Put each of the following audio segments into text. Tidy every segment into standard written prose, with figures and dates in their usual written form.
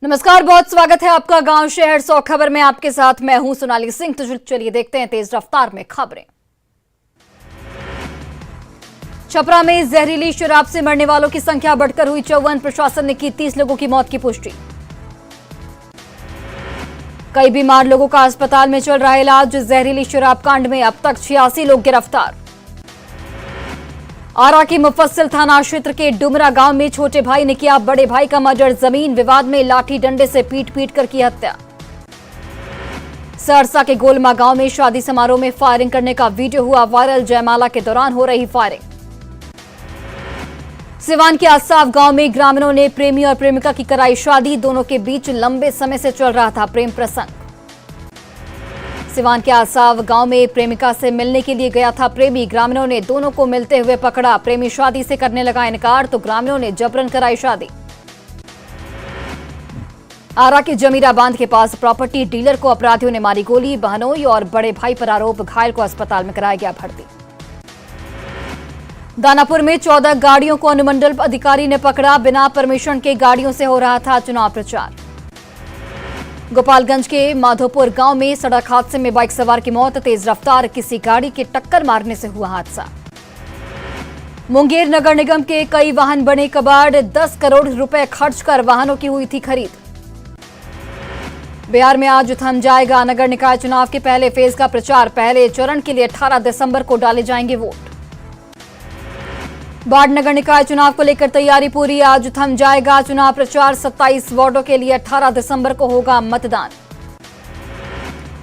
नमस्कार, बहुत स्वागत है आपका गांव शहर 100 खबर में। आपके साथ मैं हूं सोनाली सिंह। तो चलिए देखते हैं तेज रफ्तार में खबरें। छपरा में जहरीली शराब से मरने वालों की संख्या बढ़कर हुई 54। प्रशासन ने की 30 लोगों की मौत की पुष्टि। कई बीमार लोगों का अस्पताल में चल रहा इलाज। जहरीली शराब कांड में अब तक 86 लोग गिरफ्तार। आरा के मुफस्सिल थाना क्षेत्र के डुमरा गांव में छोटे भाई ने किया बड़े भाई का मर्डर। जमीन विवाद में लाठी डंडे से पीट पीट कर की हत्या। सरसा के गोलमा गांव में शादी समारोह में फायरिंग करने का वीडियो हुआ वायरल। जयमाला के दौरान हो रही फायरिंग। सिवान के आसाव गांव में ग्रामीणों ने प्रेमी और प्रेमिका की कराई शादी। दोनों के बीच लंबे समय से चल रहा था प्रेम प्रसंग। सिवान के आसाव गांव में प्रेमिका से मिलने के लिए गया था प्रेमी। ग्रामीणों ने दोनों को मिलते हुए पकड़ा। प्रेमी शादी से करने लगा इनकार तो ग्रामीणों ने जबरन कराई शादी। आरा के जमीरा बांध के पास प्रॉपर्टी डीलर को अपराधियों ने मारी गोली। बहनोई और बड़े भाई पर आरोप। घायल को अस्पताल में कराया गया भर्ती। दानापुर में 14 गाड़ियों को अनुमंडल अधिकारी ने पकड़ा। बिना परमिशन के गाड़ियों से हो रहा था चुनाव प्रचार। गोपालगंज के माधोपुर गांव में सड़क हादसे में बाइक सवार की मौत। तेज रफ्तार किसी गाड़ी के टक्कर मारने से हुआ हादसा। मुंगेर नगर निगम के कई वाहन बने कबाड़। 10 करोड़ रुपए खर्च कर वाहनों की हुई थी खरीद। बिहार में आज थम जाएगा नगर निकाय चुनाव के पहले फेज का प्रचार। पहले चरण के लिए 18 दिसंबर को डाले जाएंगे वोट। बाढ़ नगर निकाय चुनाव को लेकर तैयारी पूरी। आज थम जाएगा चुनाव प्रचार। 27 वार्डों के लिए 18 दिसंबर को होगा मतदान।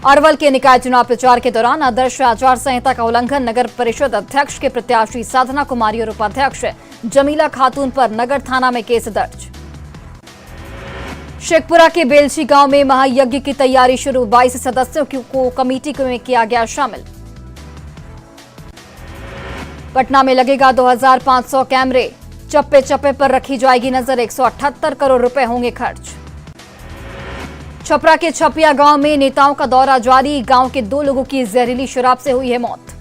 अरवल के निकाय चुनाव प्रचार के दौरान आदर्श आचार संहिता का उल्लंघन। नगर परिषद अध्यक्ष के प्रत्याशी साधना कुमारी और उपाध्यक्ष जमीला खातून पर नगर थाना में केस दर्ज। शेखपुरा के बेलछी गांव में महायज्ञ की तैयारी शुरू। 22 सदस्यों को कमेटी में किया गया शामिल। पटना में लगेगा 2500 कैमरे। चप्पे चप्पे पर रखी जाएगी नजर। 178 करोड़ रुपए होंगे खर्च। छपरा के छपिया गांव में नेताओं का दौरा जारी। गांव के 2 लोगों की जहरीली शराब से हुई है मौत।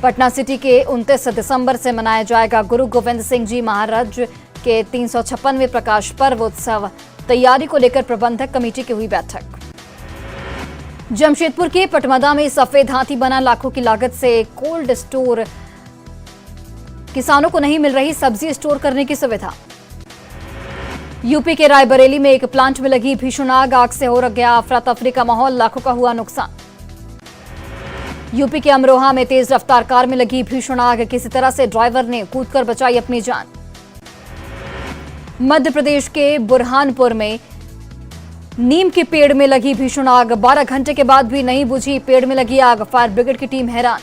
पटना सिटी के 29 दिसंबर से मनाया जाएगा गुरु गोविंद सिंह जी महाराज के 356वें प्रकाश पर्व उत्सव। तैयारी को लेकर प्रबंधक कमेटी की हुई बैठक। जमशेदपुर के पटमदा में सफेद हाथी बना। लाखों की लागत से कोल्ड स्टोर। किसानों को नहीं मिल रही सब्जी स्टोर करने की सुविधा। यूपी के रायबरेली में एक प्लांट में लगी भीषण आग। आग से हो गया अफरा तफरी का माहौल। लाखों का हुआ नुकसान। यूपी के अमरोहा में तेज रफ्तार कार में लगी भीषण आग। किसी तरह से ड्राइवर ने कूदकर बचाई अपनी जान। मध्य प्रदेश के बुरहानपुर में नीम के पेड़ में लगी भीषण आग। 12 घंटे के बाद भी नहीं बुझी पेड़ में लगी आग। फायर ब्रिगेड की टीम हैरान।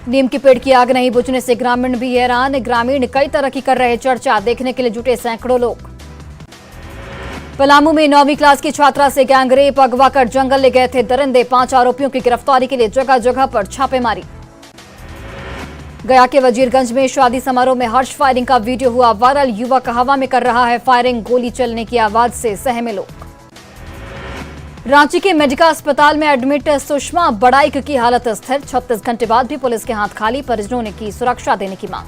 नीम के पेड़ की आग नहीं बुझने से ग्रामीण भी हैरान। ग्रामीण कई तरह की कर रहे चर्चा। देखने के लिए जुटे सैकड़ों लोग। पलामू में 9वीं क्लास की छात्रा से गैंगरेप। अगवा कर जंगल ले गए थे दरिंदे। 5 आरोपियों की गिरफ्तारी के लिए जगह जगह पर छापेमारी। गया के वजीरगंज में शादी समारोह में हर्ष फायरिंग का वीडियो हुआ वायरल। युवक हवा में कर रहा है फायरिंग। गोली चलने की आवाज से सहमे लोग। रांची के मेडिका अस्पताल में एडमिट सुषमा बड़ाइक की हालत स्थिर। 36 घंटे बाद भी पुलिस के हाथ खाली। परिजनों ने की सुरक्षा देने की मांग।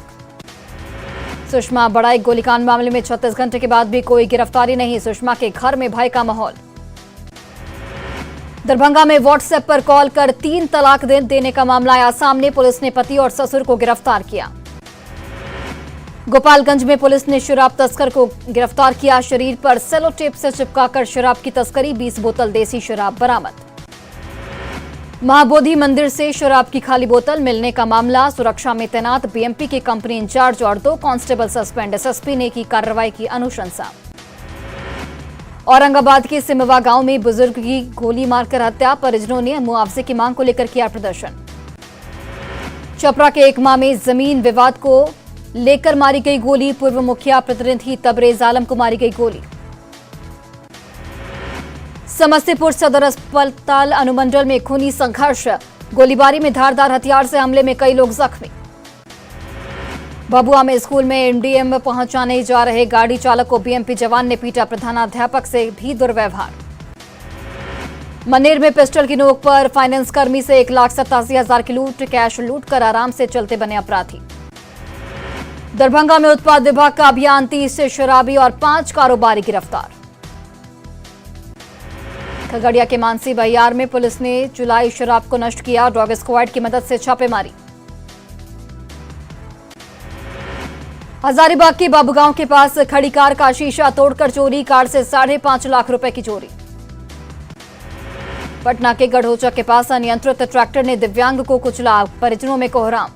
सुषमा बड़ाइक गोलीकांड मामले में 36 घंटे के बाद भी कोई गिरफ्तारी नहीं। सुषमा के घर में भय का माहौल। दरभंगा में व्हाट्सएप पर कॉल कर 3 तलाक देने का मामला आया सामने। पुलिस ने पति और ससुर को गिरफ्तार किया। गोपालगंज में पुलिस ने शराब तस्कर को गिरफ्तार किया। शरीर पर सेलो टेप से चिपकाकर शराब की तस्करी। 20 बोतल देसी शराब बरामद। महाबोधि मंदिर से शराब की खाली बोतल मिलने का मामला। सुरक्षा में तैनात बीएमपी के कंपनी इंचार्ज और 2 कांस्टेबल सस्पेंड। एसएसपी ने की कार्रवाई की अनुशंसा। औरंगाबाद के सिमवा गांव में बुजुर्ग की गोली मारकर हत्या। परिजनों ने मुआवजे की मांग को लेकर किया प्रदर्शन। छपरा के एकमा में जमीन विवाद को लेकर मारी गई गोली। पूर्व मुखिया प्रतिनिधि तबरेज आलम को मारी गई गोली। समस्तीपुर सदर अस्पताल अनुमंडल में खूनी संघर्ष। गोलीबारी में धारदार हथियार से हमले में कई लोग जख्मी। भभुआ में स्कूल में एमडीएम पहुंचाने जा रहे गाड़ी चालक को बीएमपी जवान ने पीटा। प्रधानाध्यापक से भी दुर्व्यवहार। मनेर में पिस्टल की नोक पर फाइनेंस कर्मी से 1,87,000 की लूट। कैश लूट कर आराम से चलते बने अपराधी। दरभंगा में उत्पाद विभाग का अभियान, 30 से शराबी और 5 कारोबारी गिरफ्तार। खगड़िया के मानसी बहियार में पुलिस ने चुलाई शराब को नष्ट किया, डॉग स्क्वाड की मदद से छापेमारी। हजारीबाग के बाबूगांव के पास खड़ी कार का शीशा तोड़कर चोरी, कार से 5.5 लाख रुपए की चोरी। पटना के गढ़ोचा के पास अनियंत्रित ट्रैक्टर ने दिव्यांग को कुचला, परिजनों में कोहराम।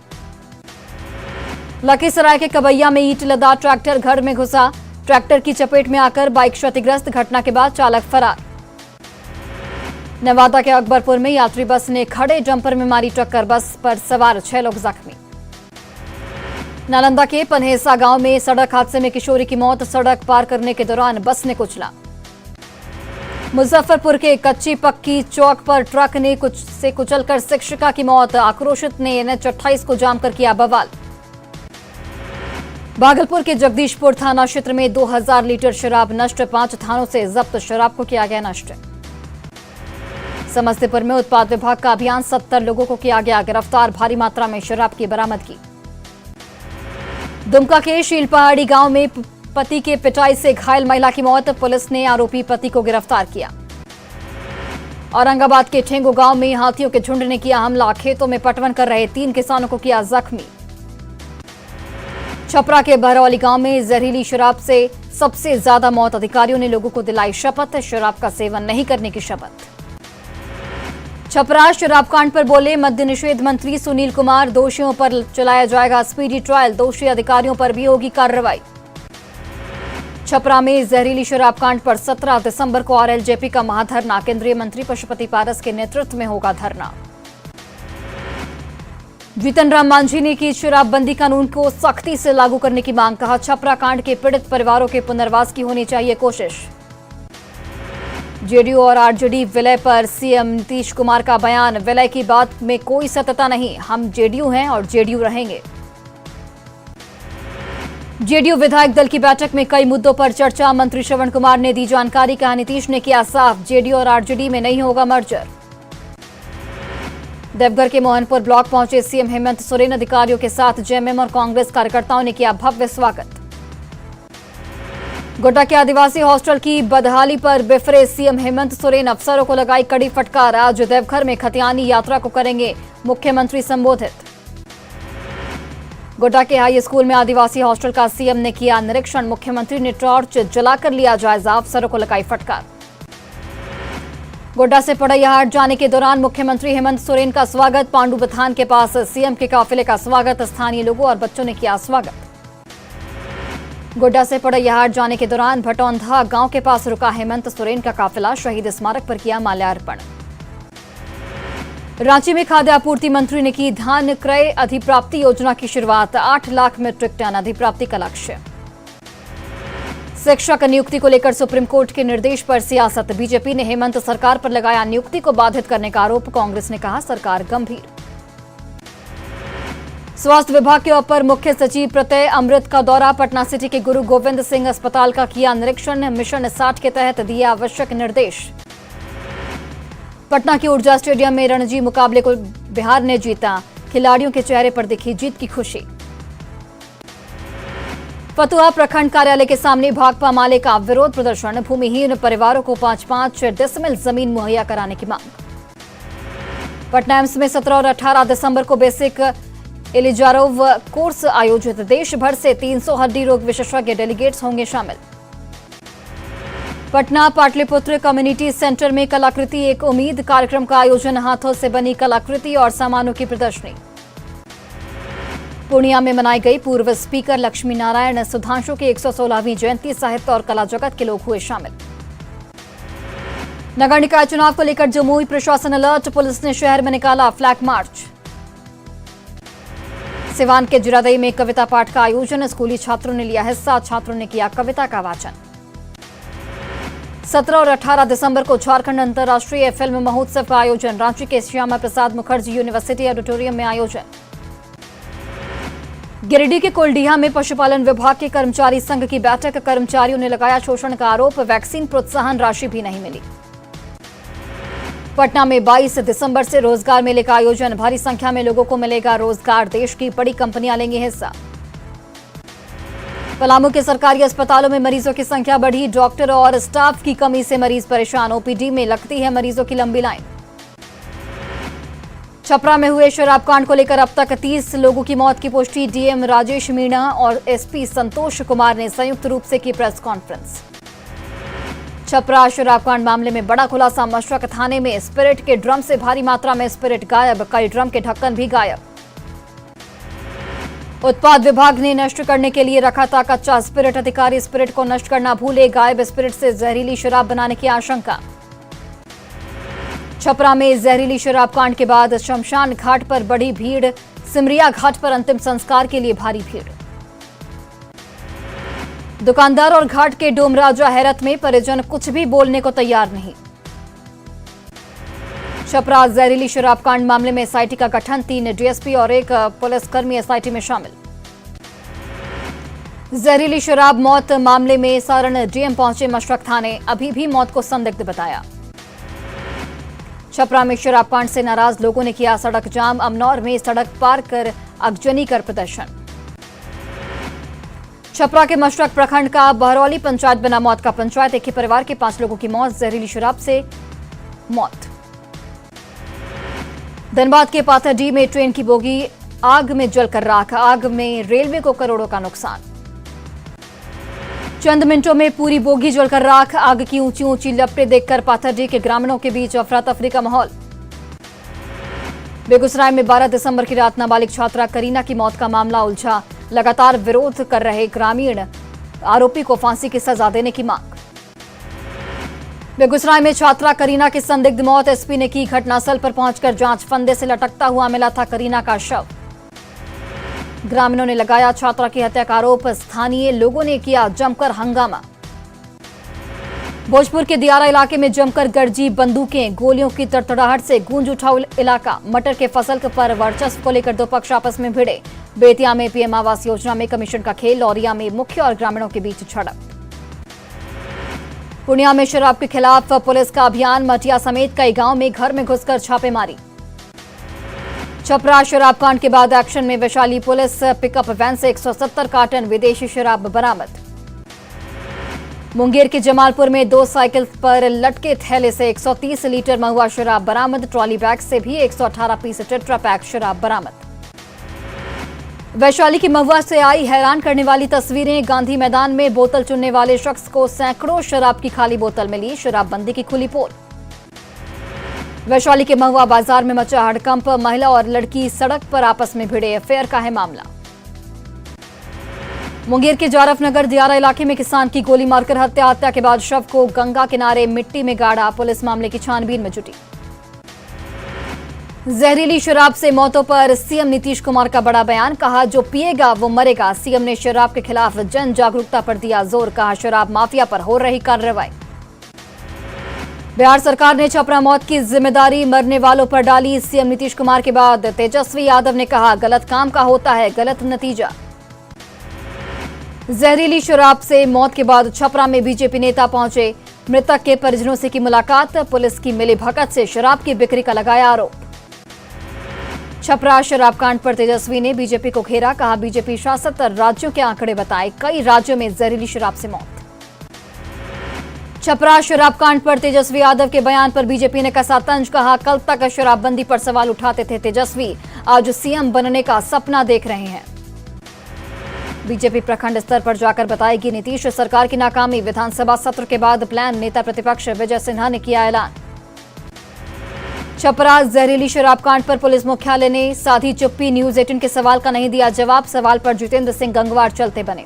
लखीसराय के कबैया में ईंट लदा ट्रैक्टर घर में घुसा, ट्रैक्टर की चपेट में आकर बाइक क्षतिग्रस्त, घटना के बाद चालक फरार। नवादा के अकबरपुर में यात्री बस ने खड़े डंपर में मारी टक्कर, बस पर सवार 6 लोग जख्मी। नालंदा के पनहेसा गांव में सड़क हादसे में किशोरी की मौत, सड़क पार करने के दौरान बस ने कुचला। मुजफ्फरपुर के कच्ची पक्की चौक पर ट्रक ने कुचलकर शिक्षिका की मौत, आक्रोशित ने NH 28 को जाम कर किया बवाल। भागलपुर के जगदीशपुर थाना क्षेत्र में 2000 लीटर शराब नष्ट, 5 थानों से जब्त शराब को किया गया नष्ट। समस्तीपुर में उत्पाद विभाग का अभियान, 70 लोगों को किया गया गिरफ्तार, भारी मात्रा में शराब की बरामदगी। दुमका के शीलपहाड़ी गांव में पति के पिटाई से घायल महिला की मौत, पुलिस ने आरोपी पति को गिरफ्तार किया। औरंगाबाद के ठेंगो गांव में हाथियों के झुंड ने किया हमला, खेतों में पटवन कर रहे 3 किसानों को किया जख्मी। छपरा के बहरौली गांव में जहरीली शराब से सबसे ज्यादा मौत, अधिकारियों ने लोगों को दिलाई शपथ, शराब का सेवन नहीं करने की शपथ। छपरा शराब कांड पर बोले मद्य निषेध मंत्री सुनील कुमार, दोषियों पर चलाया जाएगा स्पीडी ट्रायल, दोषी अधिकारियों पर भी होगी कार्रवाई। छपरा में जहरीली शराब कांड पर 17 दिसंबर को RLJP का महाधरना, केंद्रीय मंत्री पशुपति पारस के नेतृत्व में होगा धरना। जीतन राम मांझी ने की शराबबंदी कानून को सख्ती से लागू करने की मांग, कहा छपरा कांड के पीड़ित परिवारों के पुनर्वास की होनी चाहिए कोशिश। JDU और RJD विलय पर CM नीतीश कुमार का बयान, विलय की बात में कोई सत्यता नहीं, हम JDU हैं और JDU रहेंगे। JDU विधायक दल की बैठक में कई मुद्दों पर चर्चा, मंत्री श्रवण कुमार ने दी जानकारी, कहा नीतीश ने किया साफ, JDU और RJD में नहीं होगा मर्जर। देवघर के मोहनपुर ब्लॉक पहुंचे CM हेमंत सोरेन, अधिकारियों के साथ JMM और कांग्रेस कार्यकर्ताओं ने किया भव्य स्वागत। गोड्डा के आदिवासी हॉस्टल की बदहाली पर बिफरे CM हेमंत सोरेन, अफसरों को लगाई कड़ी फटकार, आज देवघर में खतियानी यात्रा को करेंगे मुख्यमंत्री संबोधित। गोड्डा के हाई स्कूल में आदिवासी हॉस्टल का CM ने किया निरीक्षण, मुख्यमंत्री ने टॉर्च जलाकर लिया जायजा, अफसरों को लगाई फटकार। गोड्डा से पड़ैयाहाट जाने के दौरान मुख्यमंत्री हेमंत सोरेन का स्वागत, पांडु बथान के पास CM के काफिले का स्वागत, स्थानीय लोगों और बच्चों ने किया स्वागत। गोड्डा से पड़ैयाहाट जाने के दौरान भटौंधा गांव के पास रुका हेमंत सोरेन का काफिला, शहीद स्मारक पर किया माल्यार्पण। रांची में खाद्य आपूर्ति मंत्री ने की धान क्रय अधिप्राप्ति योजना की शुरुआत, 8 लाख मीट्रिक टन अधिप्राप्ति का लक्ष्य। शिक्षक नियुक्ति को लेकर सुप्रीम कोर्ट के निर्देश पर सियासत, बीजेपी ने हेमंत सरकार पर लगाया नियुक्ति को बाधित करने का आरोप, कांग्रेस ने कहा सरकार गंभीर। स्वास्थ्य विभाग के अपर मुख्य सचिव प्रत्यय अमृत का दौरा, पटना सिटी के गुरु गोविंद सिंह अस्पताल का किया निरीक्षण, मिशन 60 के तहत दिए आवश्यक निर्देश। पटना के ऊर्जा स्टेडियम में रणजी मुकाबले को बिहार ने जीता, खिलाड़ियों के चेहरे पर दिखी जीत की खुशी। फतुहा प्रखंड कार्यालय के सामने भाकपा माले का विरोध प्रदर्शन, भूमिहीन परिवारों को 5-5 डेसिमल जमीन मुहैया कराने की मांग। पटना एम्स में 17 और 18 दिसंबर को बेसिक एलिजारोव कोर्स आयोजित, देश भर से 300 हड्डी रोग विशेषज्ञ डेलीगेट्स होंगे शामिल। पटना पाटलिपुत्र कम्युनिटी सेंटर में कलाकृति एक उम्मीद कार्यक्रम का आयोजन, हाथों से बनी कलाकृति और सामानों की प्रदर्शनी। पूर्णिया में मनाई गई पूर्व स्पीकर लक्ष्मी नारायण सुधांशु की 116वीं जयंती, साहित्य और कला जगत के लोग हुए शामिल। नगर निकाय चुनाव को लेकर जमुई प्रशासन अलर्ट, पुलिस ने शहर में निकाला फ्लैग मार्च। सिवान के जिरादई में कविता पाठ का आयोजन, स्कूली छात्रों ने लिया हिस्सा, छात्रों ने किया कविता का वाचन। 17 और 18 दिसंबर को झारखंड अंतर्राष्ट्रीय फिल्म महोत्सव का आयोजन, रांची के श्यामा प्रसाद मुखर्जी यूनिवर्सिटी ऑडिटोरियम में आयोजन। गिरिडीह के कोल्डीहा में पशुपालन विभाग के कर्मचारी संघ की बैठक, कर्मचारियों ने लगाया शोषण का आरोप, वैक्सीन प्रोत्साहन राशि भी नहीं मिली। पटना में 22 दिसंबर से रोजगार मेले का आयोजन, भारी संख्या में लोगों को मिलेगा रोजगार, देश की बड़ी कंपनियां लेंगी हिस्सा। पलामू के सरकारी अस्पतालों में मरीजों की संख्या बढ़ी, डॉक्टर और स्टाफ की कमी से मरीज परेशान, ओपीडी में लगती है मरीजों की लंबी लाइन। छपरा में हुए शराब कांड को लेकर अब तक 30 लोगों की मौत की पुष्टि, डीएम राजेश मीणा और एसपी संतोष कुमार ने संयुक्त रूप से की प्रेस कॉन्फ्रेंस। छपरा शराब कांड मामले में बड़ा खुलासा, मशरक थाने में स्पिरिट के ड्रम से भारी मात्रा में स्पिरिट गायब, कई ड्रम के ढक्कन भी गायब। उत्पाद विभाग ने नष्ट करने के लिए रखा था कच्चा स्पिरिट, अधिकारी स्पिरिट को नष्ट करना भूले, गायब स्पिरिट से जहरीली शराब बनाने की आशंका। छपरा में जहरीली शराब कांड के बाद शमशान घाट पर बड़ी भीड़, सिमरिया घाट पर अंतिम संस्कार के लिए भारी भीड़। दुकानदार और घाट के डोम राजा हैरत में, परिजन कुछ भी बोलने को तैयार नहीं। छपरा जहरीली शराब कांड मामले में एसआईटी का गठन, 3 डीएसपी और 1 पुलिसकर्मी एसआईटी में शामिल। जहरीली शराब मौत मामले में सारण डीएम पहुंचे मशरक थाने, अभी भी मौत को संदिग्ध बताया। छपरा में शराब कांड से नाराज लोगों ने किया सड़क जाम, अमनौर में सड़क पार कर आगजनी कर प्रदर्शन। छपरा के मशरक प्रखंड का बहरौली पंचायत बना मौत का पंचायत, एक ही परिवार के 5 लोगों की मौत, जहरीली शराब से मौत। धनबाद के पाथरडी में ट्रेन की बोगी आग में जलकर राख, आग में रेलवे को करोड़ों का नुकसान। चंद मिनटों में पूरी बोगी जलकर राख, आग की ऊंची ऊंची लपटें देखकर पाथरडी के ग्रामीणों के बीच अफरा तफरी का माहौल। बेगूसराय में 12 दिसंबर की रात नाबालिग छात्रा करीना की मौत का मामला उलझा, लगातार विरोध कर रहे ग्रामीण, आरोपी को फांसी की सजा देने की मांग। बेगूसराय में छात्रा करीना की संदिग्ध मौत, एसपी ने की घटनास्थल पर पहुंचकर जांच, फंदे से लटकता हुआ मिला था करीना का शव। ग्रामीणों ने लगाया छात्रा की हत्या का आरोप, स्थानीय लोगों ने किया जमकर हंगामा। भोजपुर के दियारा इलाके में जमकर गरजी बंदूकें, गोलियों की तड़तड़ाहट से गूंज उठा इलाका। मटर के फसल पर वर्चस्व को लेकर दो पक्ष आपस में भिड़े। बेतिया में पीएम आवास योजना में कमीशन का खेल, लौरिया में मुख्य और ग्रामीणों के बीच झड़प। पूर्णिया में शराब के खिलाफ पुलिस का अभियान, मटिया समेत कई गांव में घर में घुसकर छापेमारी। छपरा शराब कांड के बाद एक्शन में वैशाली पुलिस, पिकअप वैन से 170 कार्टन विदेशी शराब बरामद। मुंगेर के जमालपुर में 2 साइकिल पर लटके थैले से 130 लीटर महुआ शराब बरामद, ट्रॉली बैग से भी 118 पीस टेट्रा पैक शराब बरामद। वैशाली की महुआ से आई हैरान करने वाली तस्वीरें, गांधी मैदान में बोतल चुनने वाले शख्स को सैकड़ों शराब की खाली बोतल मिली, शराबबंदी की खुली पोल। वैशाली के महुआ बाजार में मचा हड़कंप, महिला और लड़की सड़क पर आपस में भिड़े, अफेयर का है मामला। मुंगेर के जारफनगर दियारा इलाके में किसान की गोली मारकर हत्या के बाद शव को गंगा किनारे मिट्टी में गाड़ा, पुलिस मामले की छानबीन में जुटी। जहरीली शराब से मौतों पर सीएम नीतीश कुमार का बड़ा बयान, कहा जो पिएगा वो मरेगा। सीएम ने शराब के खिलाफ जन जागरूकता पर दिया जोर, कहा शराब माफिया पर हो रही कार्रवाई। बिहार सरकार ने छपरा मौत की जिम्मेदारी मरने वालों पर डाली, सीएम नीतीश कुमार के बाद तेजस्वी यादव ने कहा गलत काम का होता है गलत नतीजा। जहरीली शराब से मौत के बाद छपरा में बीजेपी नेता पहुंचे, मृतक के परिजनों से की मुलाकात, पुलिस की मिलीभगत से शराब की बिक्री का लगाया आरोप। छपरा शराब कांड पर तेजस्वी ने बीजेपी को घेरा, कहा बीजेपी शासित राज्यों के आंकड़े बताए, कई राज्यों में जहरीली शराब से मौत। छपरा शराब कांड पर तेजस्वी यादव के बयान पर बीजेपी ने कसा तंज, कहा कल तक शराबबंदी पर सवाल उठाते थे तेजस्वी, आज सीएम बनने का सपना देख रहे हैं। बीजेपी प्रखंड स्तर पर जाकर बताएगी नीतीश सरकार की नाकामी, विधानसभा सत्र के बाद प्लान, नेता प्रतिपक्ष विजय सिन्हा ने किया ऐलान। छपरा जहरीली शराब कांड पर पुलिस मुख्यालय ने साधी चुप्पी, न्यूज 18 के सवाल का नहीं दिया जवाब, सवाल पर जितेंद्र सिंह गंगवार चलते बने।